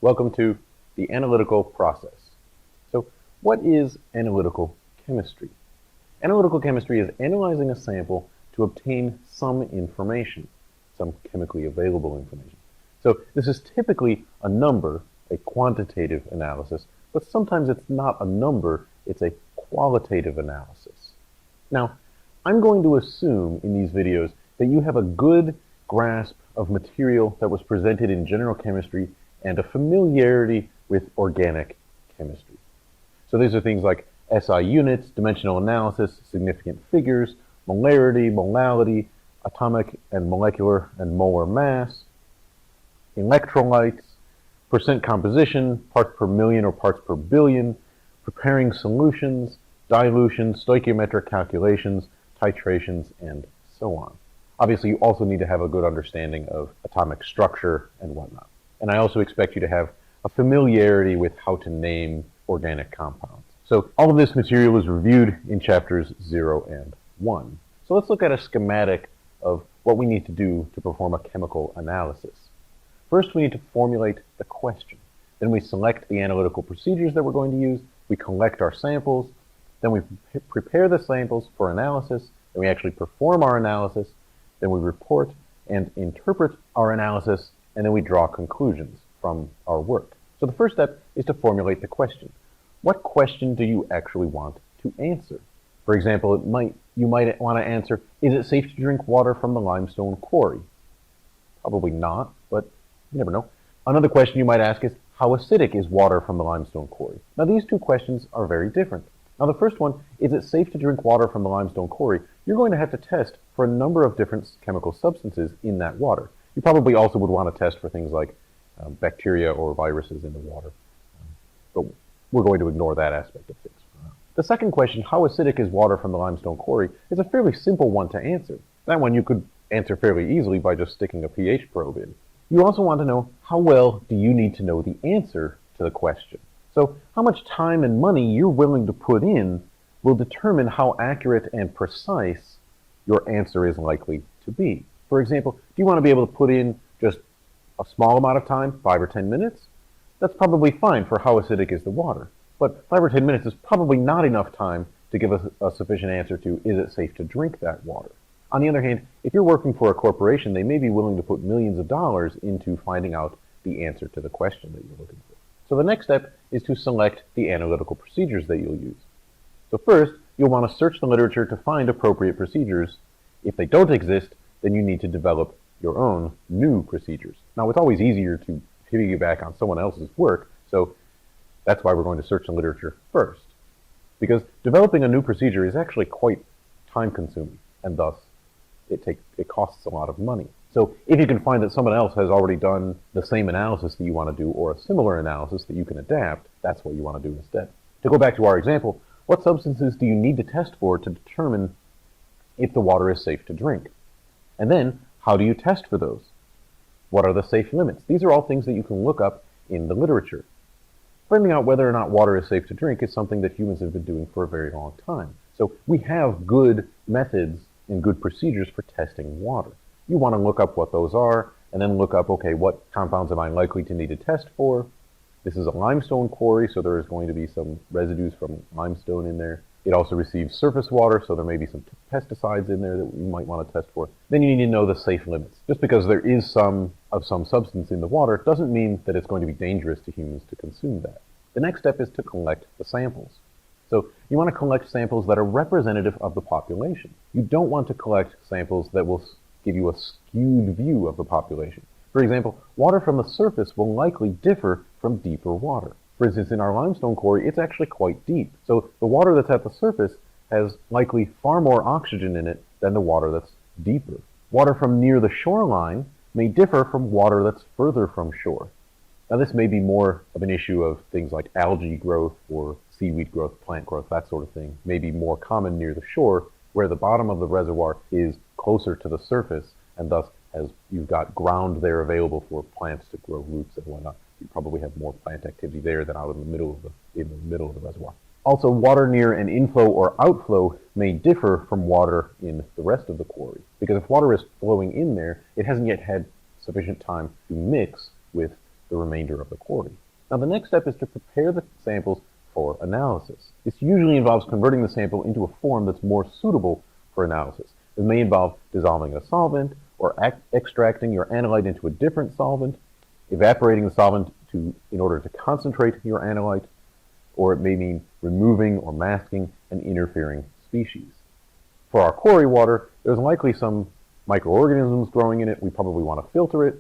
Welcome to the analytical process. So, what is analytical chemistry? Analytical chemistry is analyzing a sample to obtain some information, some chemically available information. So, this is typically a number, a quantitative analysis, but sometimes it's not a number, it's a qualitative analysis. Now, I'm going to assume in these videos that you have a good grasp of material that was presented in general chemistry and a familiarity with organic chemistry. So these are things like SI units, dimensional analysis, significant figures, molarity, molality, atomic and molecular and molar mass, electrolytes, percent composition, parts per million or parts per billion, preparing solutions, dilution, stoichiometric calculations, titrations, and so on. Obviously, you also need to have a good understanding of atomic structure and whatnot. And I also expect you to have a familiarity with how to name organic compounds. So all of this material is reviewed in chapters 0 and 1. So let's look at a schematic of what we need to do to perform a chemical analysis. First, we need to formulate the question. Then we select the analytical procedures that we're going to use. We collect our samples. Then we prepare the samples for analysis. Then we actually perform our analysis. Then we report and interpret our analysis. And then we draw conclusions from our work. So the first step is to formulate the question. What question do you actually want to answer? For example, you might want to answer, is it safe to drink water from the limestone quarry? Probably not, but you never know. Another question you might ask is, how acidic is water from the limestone quarry? Now these two questions are very different. Now the first one, is it safe to drink water from the limestone quarry? You're going to have to test for a number of different chemical substances in that water. You probably also would want to test for things like bacteria or viruses in the water. But we're going to ignore that aspect of things. The second question, how acidic is water from the limestone quarry, is a fairly simple one to answer. That one you could answer fairly easily by just sticking a pH probe in. You also want to know, how well do you need to know the answer to the question? So how much time and money you're willing to put in will determine how accurate and precise your answer is likely to be. For example, do you want to be able to put in just a small amount of time, 5 or 10 minutes? That's probably fine for how acidic is the water. But 5 or 10 minutes is probably not enough time to give us a sufficient answer to, is it safe to drink that water? On the other hand, if you're working for a corporation, they may be willing to put millions of dollars into finding out the answer to the question that you're looking for. So the next step is to select the analytical procedures that you'll use. So first, you'll want to search the literature to find appropriate procedures. If they don't exist, then you need to develop your own new procedures. Now, it's always easier to piggyback on someone else's work, so that's why we're going to search the literature first. Because developing a new procedure is actually quite time-consuming, and thus it costs a lot of money. So if you can find that someone else has already done the same analysis that you want to do, or a similar analysis that you can adapt, that's what you want to do instead. To go back to our example, what substances do you need to test for to determine if the water is safe to drink? And then, how do you test for those? What are the safe limits? These are all things that you can look up in the literature. Finding out whether or not water is safe to drink is something that humans have been doing for a very long time. So we have good methods and good procedures for testing water. You want to look up what those are, and then look up, okay, what compounds am I likely to need to test for? This is a limestone quarry, so there is going to be some residues from limestone in there. It also receives surface water, so there may be some pesticides in there that you might want to test for. Then you need to know the safe limits. Just because there is some substance in the water doesn't mean that it's going to be dangerous to humans to consume that. The next step is to collect the samples. So you want to collect samples that are representative of the population. You don't want to collect samples that will give you a skewed view of the population. For example, water from the surface will likely differ from deeper water. For instance, in our limestone quarry, it's actually quite deep. So the water that's at the surface has likely far more oxygen in it than the water that's deeper. Water from near the shoreline may differ from water that's further from shore. Now this may be more of an issue of things like algae growth or seaweed growth, plant growth, that sort of thing, may be more common near the shore, where the bottom of the reservoir is closer to the surface, and thus as you've got ground there available for plants to grow roots and whatnot, you probably have more plant activity there than out in the middle of the reservoir. Also, water near an inflow or outflow may differ from water in the rest of the quarry, because if water is flowing in there, it hasn't yet had sufficient time to mix with the remainder of the query. Now the next step is to prepare the samples for analysis. This usually involves converting the sample into a form that's more suitable for analysis. It may involve dissolving a solvent, or extracting your analyte into a different solvent, evaporating the solvent in order to concentrate your analyte, or it may mean removing or masking an interfering species. For our quarry water, there's likely some microorganisms growing in it. We probably want to filter it.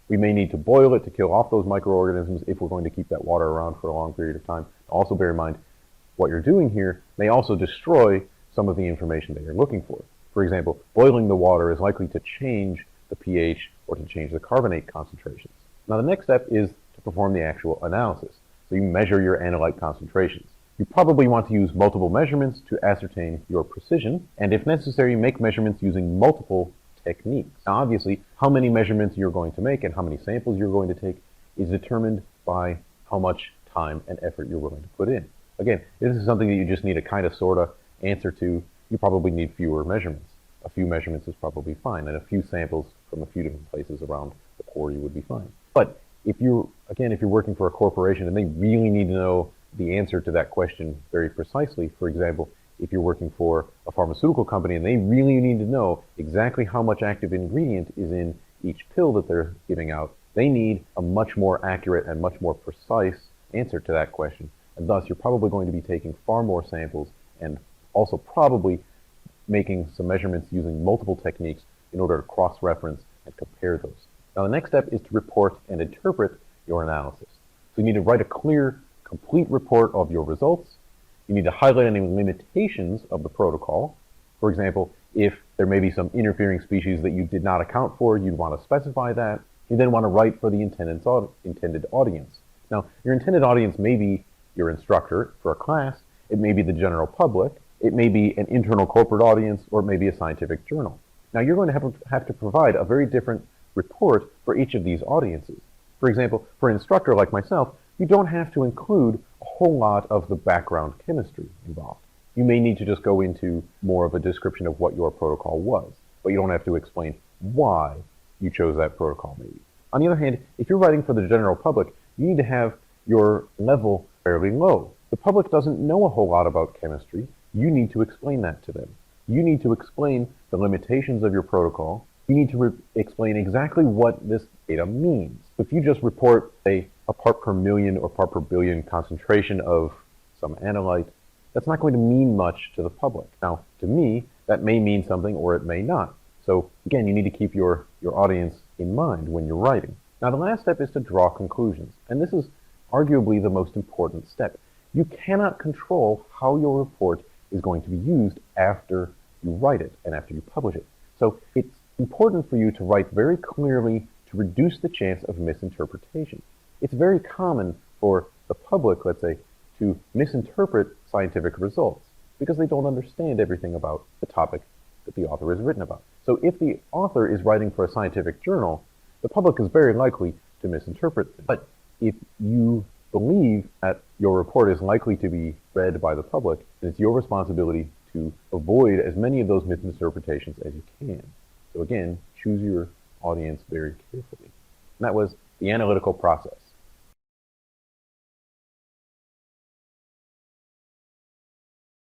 We may need to boil it to kill off those microorganisms if we're going to keep that water around for a long period of time. Also bear in mind, what you're doing here may also destroy some of the information that you're looking for. For example, boiling the water is likely to change the pH or to change the carbonate concentrations. Now the next step is to perform the actual analysis. So you measure your analyte concentrations. You probably want to use multiple measurements to ascertain your precision, and if necessary, make measurements using multiple techniques. Now obviously, how many measurements you're going to make and how many samples you're going to take is determined by how much time and effort you're willing to put in. Again, this is something that you just need a kind of sort of answer to. You probably need fewer measurements. A few measurements is probably fine, and a few samples from a few different places around the quarry would be fine. But if you're working for a corporation and they really need to know the answer to that question very precisely, for example, if you're working for a pharmaceutical company and they really need to know exactly how much active ingredient is in each pill that they're giving out, they need a much more accurate and much more precise answer to that question. And thus, you're probably going to be taking far more samples and also probably making some measurements using multiple techniques in order to cross-reference and compare those. Now, the next step is to report and interpret your analysis. So you need to write a clear, complete report of your results. You need to highlight any limitations of the protocol. For example, if there may be some interfering species that you did not account for, you'd want to specify that. You then want to write for the intended audience. Now, your intended audience may be your instructor for a class, it may be the general public, it may be an internal corporate audience, or it may be a scientific journal. Now, you're going to have to provide a very different report for each of these audiences. For example, for an instructor like myself, you don't have to include a whole lot of the background chemistry involved. You may need to just go into more of a description of what your protocol was, but you don't have to explain why you chose that protocol maybe. On the other hand, if you're writing for the general public, you need to have your level fairly low. The public doesn't know a whole lot about chemistry. You need to explain that to them. You need to explain the limitations of your protocol. You need to explain exactly what this data means. If you just report, say, a part per million or part per billion concentration of some analyte, that's not going to mean much to the public. Now, to me, that may mean something or it may not. So again, you need to keep your audience in mind when you're writing. Now, the last step is to draw conclusions. And this is arguably the most important step. You cannot control how your report is going to be used after you write it and after you publish it. So it's important for you to write very clearly to reduce the chance of misinterpretation. It's very common for the public, let's say, to misinterpret scientific results because they don't understand everything about the topic that the author has written about. So if the author is writing for a scientific journal, the public is very likely to misinterpret it. But if you believe that your report is likely to be read by the public, then it's your responsibility to avoid as many of those misinterpretations as you can. So again, choose your audience very carefully. And that was the analytical process.